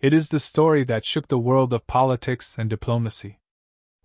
It is the story that shook the world of politics and diplomacy.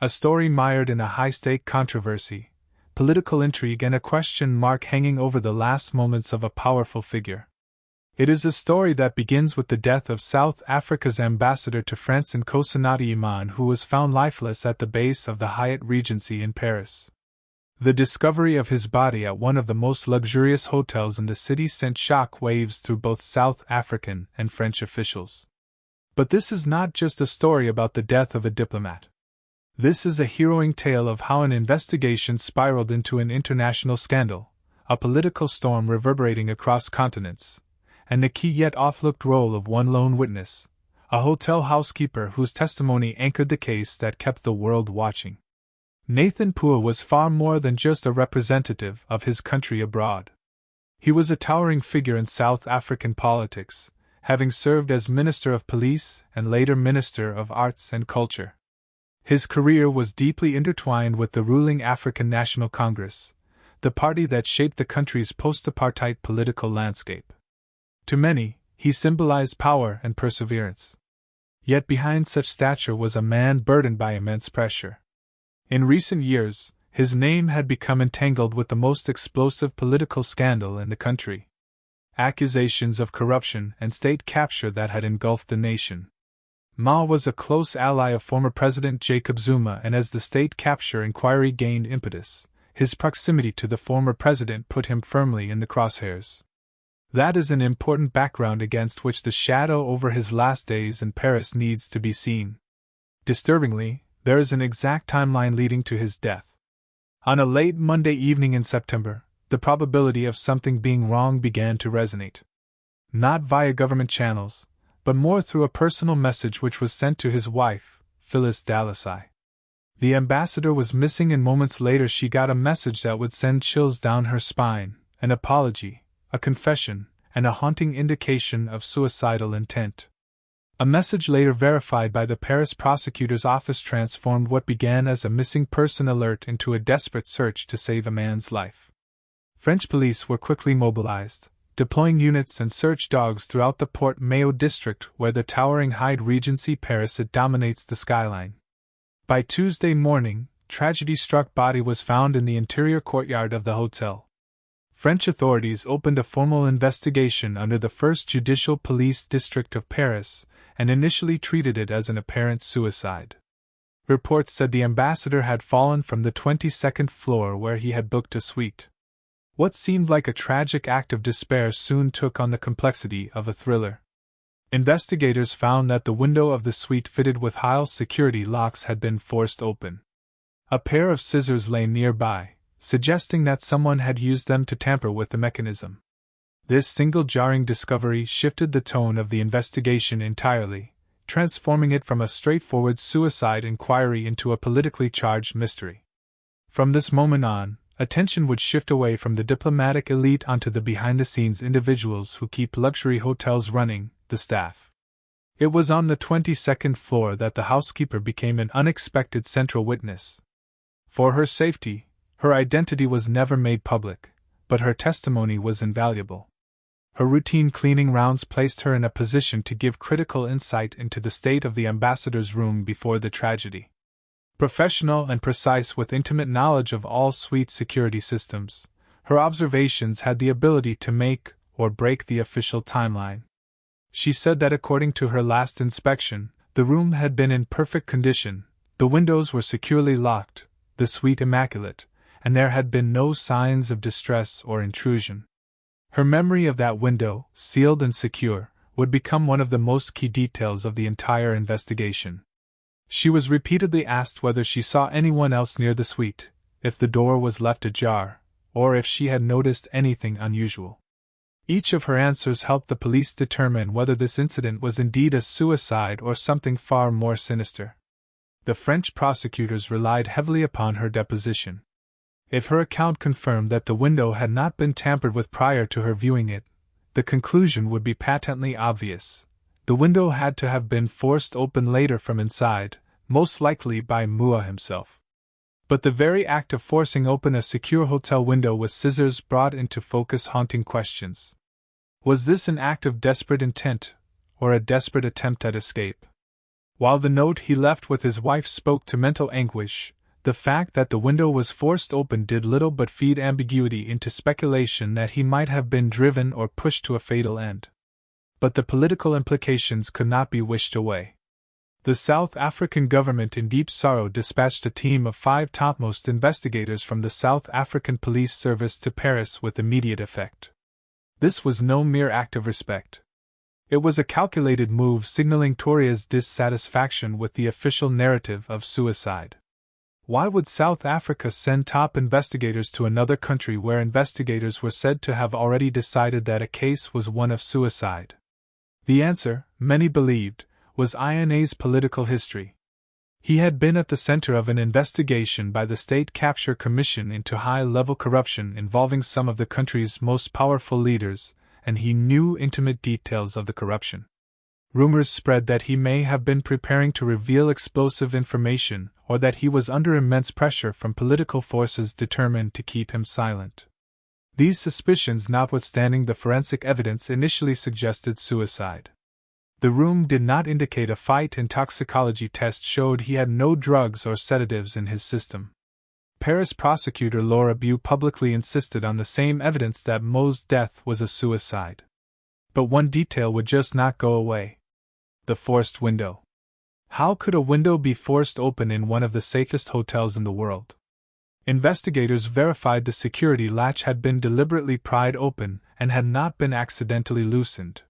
A story mired in a high-stake controversy, political intrigue, and a question mark hanging over the last moments of a powerful figure. It is a story that begins with the death of South Africa's ambassador to France Nkosinathi Iman, who was found lifeless at the base of the Hyatt Regency in Paris. The discovery of his body at one of the most luxurious hotels in the city sent shock waves through both South African and French officials. But this is not just a story about the death of a diplomat. This is a harrowing tale of how an investigation spiraled into an international scandal, a political storm reverberating across continents, and the key yet oft-looked role of one lone witness, a hotel housekeeper whose testimony anchored the case that kept the world watching. Mthethwa was far more than just a representative of his country abroad. He was a towering figure in South African politics, having served as Minister of Police and later Minister of Arts and Culture. His career was deeply intertwined with the ruling African National Congress, the party that shaped the country's post-apartheid political landscape. To many, he symbolized power and perseverance. Yet behind such stature was a man burdened by immense pressure. In recent years, his name had become entangled with the most explosive political scandal in the country. Accusations of corruption and state capture that had engulfed the nation. Ma was a close ally of former President Jacob Zuma, and as the state capture inquiry gained impetus, his proximity to the former president put him firmly in the crosshairs. That is an important background against which the shadow over his last days in Paris needs to be seen. Disturbingly, there is an exact timeline leading to his death. On a late Monday evening in September, the probability of something being wrong began to resonate. Not via government channels, but more through a personal message which was sent to his wife, Phyllis Dallasai. The ambassador was missing, and moments later she got a message that would send chills down her spine: an apology, a confession, and a haunting indication of suicidal intent. A message later verified by the Paris prosecutor's office transformed what began as a missing person alert into a desperate search to save a man's life. French police were quickly mobilized, deploying units and search dogs throughout the Port Maid district where the towering Hyatt Regency Paris dominates the skyline. By Tuesday morning, tragedy-struck body was found in the interior courtyard of the hotel. French authorities opened a formal investigation under the 1st Judicial Police District of Paris and initially treated it as an apparent suicide. Reports said the ambassador had fallen from the 22nd floor where he had booked a suite. What seemed like a tragic act of despair soon took on the complexity of a thriller. Investigators found that the window of the suite fitted with high security locks had been forced open. A pair of scissors lay nearby, suggesting that someone had used them to tamper with the mechanism. This single jarring discovery shifted the tone of the investigation entirely, transforming it from a straightforward suicide inquiry into a politically charged mystery. From this moment on, attention would shift away from the diplomatic elite onto the behind-the-scenes individuals who keep luxury hotels running, the staff. It was on the 22nd floor that the housekeeper became an unexpected central witness. For her safety, her identity was never made public, but her testimony was invaluable. Her routine cleaning rounds placed her in a position to give critical insight into the state of the ambassador's room before the tragedy. Professional and precise with intimate knowledge of all suite security systems, her observations had the ability to make or break the official timeline. She said that according to her last inspection, the room had been in perfect condition, the windows were securely locked, the suite immaculate, and there had been no signs of distress or intrusion. Her memory of that window, sealed and secure, would become one of the most key details of the entire investigation. She was repeatedly asked whether she saw anyone else near the suite, if the door was left ajar, or if she had noticed anything unusual. Each of her answers helped the police determine whether this incident was indeed a suicide or something far more sinister. The French prosecutors relied heavily upon her deposition. If her account confirmed that the window had not been tampered with prior to her viewing it, the conclusion would be patently obvious. The window had to have been forced open later from inside, most likely by Mua himself. But the very act of forcing open a secure hotel window with scissors brought into focus haunting questions. Was this an act of desperate intent, or a desperate attempt at escape. While the note he left with his wife spoke to mental anguish, the fact that the window was forced open did little but feed ambiguity into speculation that he might have been driven or pushed to a fatal end. But the political implications could not be wished away. The South African government, in deep sorrow, dispatched a team of 5 topmost investigators from the South African Police Service to Paris with immediate effect. This was no mere act of respect. It was a calculated move signaling Toria's dissatisfaction with the official narrative of suicide. Why would South Africa send top investigators to another country where investigators were said to have already decided that a case was one of suicide? The answer, many believed, was INA's political history. He had been at the center of an investigation by the State Capture Commission into high-level corruption involving some of the country's most powerful leaders, and he knew intimate details of the corruption. Rumors spread that he may have been preparing to reveal explosive information, or that he was under immense pressure from political forces determined to keep him silent. These suspicions notwithstanding, the forensic evidence initially suggested suicide. The room did not indicate a fight, and toxicology tests showed he had no drugs or sedatives in his system. Paris prosecutor Laura Bew publicly insisted on the same evidence that Mo's death was a suicide. But one detail would just not go away: the forced window. How could a window be forced open in one of the safest hotels in the world? Investigators verified the security latch had been deliberately pried open and had not been accidentally loosened.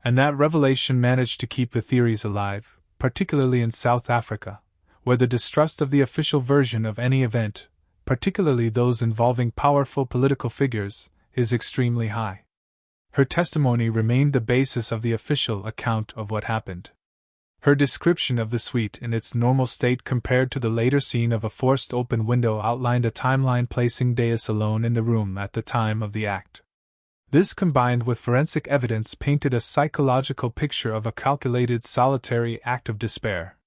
And that revelation managed to keep the theories alive, particularly in South Africa, where the distrust of the official version of any event, particularly those involving powerful political figures, is extremely high. Her testimony remained the basis of the official account of what happened. Her description of the suite in its normal state compared to the later scene of a forced open window outlined a timeline placing Deus alone in the room at the time of the act. This, combined with forensic evidence, painted a psychological picture of a calculated, solitary act of despair.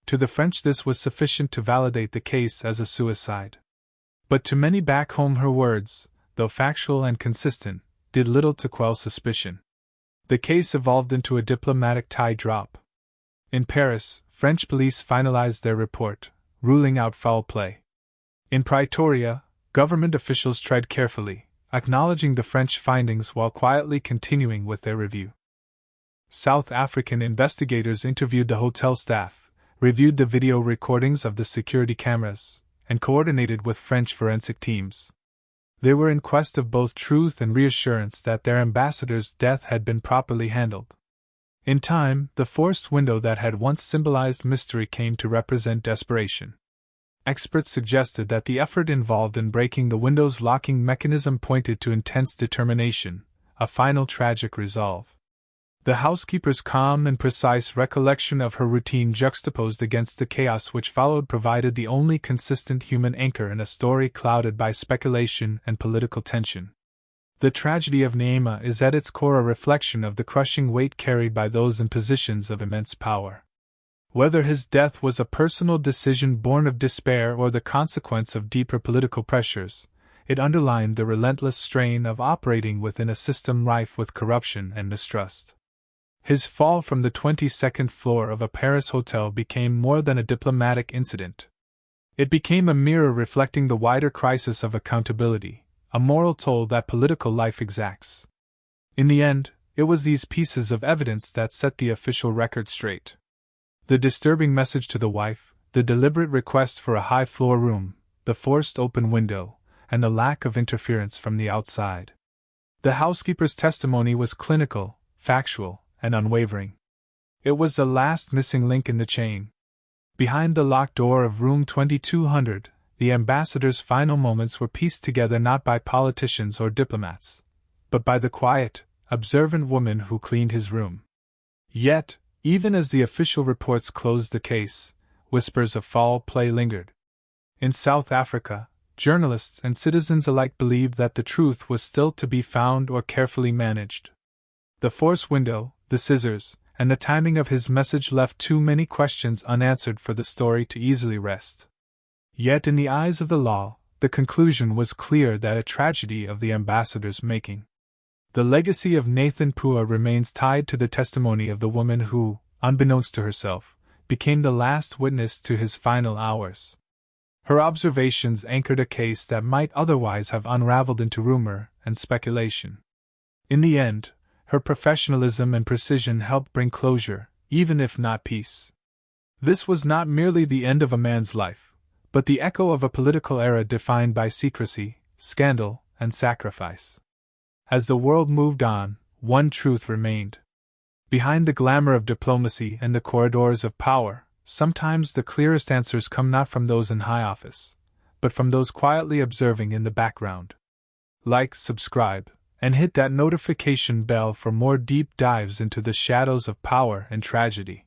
To the French, this was sufficient to validate the case as a suicide. But to many back home, her words, though factual and consistent, did little to quell suspicion. The case evolved into a diplomatic tie drop. In Paris, French police finalized their report, ruling out foul play. In Pretoria, government officials tread carefully, acknowledging the French findings while quietly continuing with their review. South African investigators interviewed the hotel staff, reviewed the video recordings of the security cameras, and coordinated with French forensic teams. They were in quest of both truth and reassurance that their ambassador's death had been properly handled. In time, the forced window that had once symbolized mystery came to represent desperation. Experts suggested that the effort involved in breaking the window's locking mechanism pointed to intense determination, a final tragic resolve. The housekeeper's calm and precise recollection of her routine juxtaposed against the chaos which followed provided the only consistent human anchor in a story clouded by speculation and political tension. The tragedy of Neema is at its core a reflection of the crushing weight carried by those in positions of immense power. Whether his death was a personal decision born of despair or the consequence of deeper political pressures, it underlined the relentless strain of operating within a system rife with corruption and mistrust. His fall from the 22nd floor of a Paris hotel became more than a diplomatic incident. It became a mirror reflecting the wider crisis of accountability, a moral toll that political life exacts. In the end, it was these pieces of evidence that set the official record straight. The disturbing message to the wife, the deliberate request for a high-floor room, the forced open window, and the lack of interference from the outside. The housekeeper's testimony was clinical, factual, and unwavering. It was the last missing link in the chain. Behind the locked door of room 2200, the ambassador's final moments were pieced together not by politicians or diplomats, but by the quiet, observant woman who cleaned his room. Yet, even as the official reports closed the case, whispers of foul play lingered. In South Africa, journalists and citizens alike believed that the truth was still to be found or carefully managed. The forced window, the scissors, and the timing of his message left too many questions unanswered for the story to easily rest. Yet in the eyes of the law, the conclusion was clear: that a tragedy of the ambassador's making. The legacy of Mthethwa remains tied to the testimony of the woman who, unbeknownst to herself, became the last witness to his final hours. Her observations anchored a case that might otherwise have unraveled into rumor and speculation. In the end, her professionalism and precision helped bring closure, even if not peace. This was not merely the end of a man's life, but the echo of a political era defined by secrecy, scandal, and sacrifice. As the world moved on, one truth remained. Behind the glamour of diplomacy and the corridors of power, sometimes the clearest answers come not from those in high office, but from those quietly observing in the background. Like, subscribe, and hit that notification bell for more deep dives into the shadows of power and tragedy.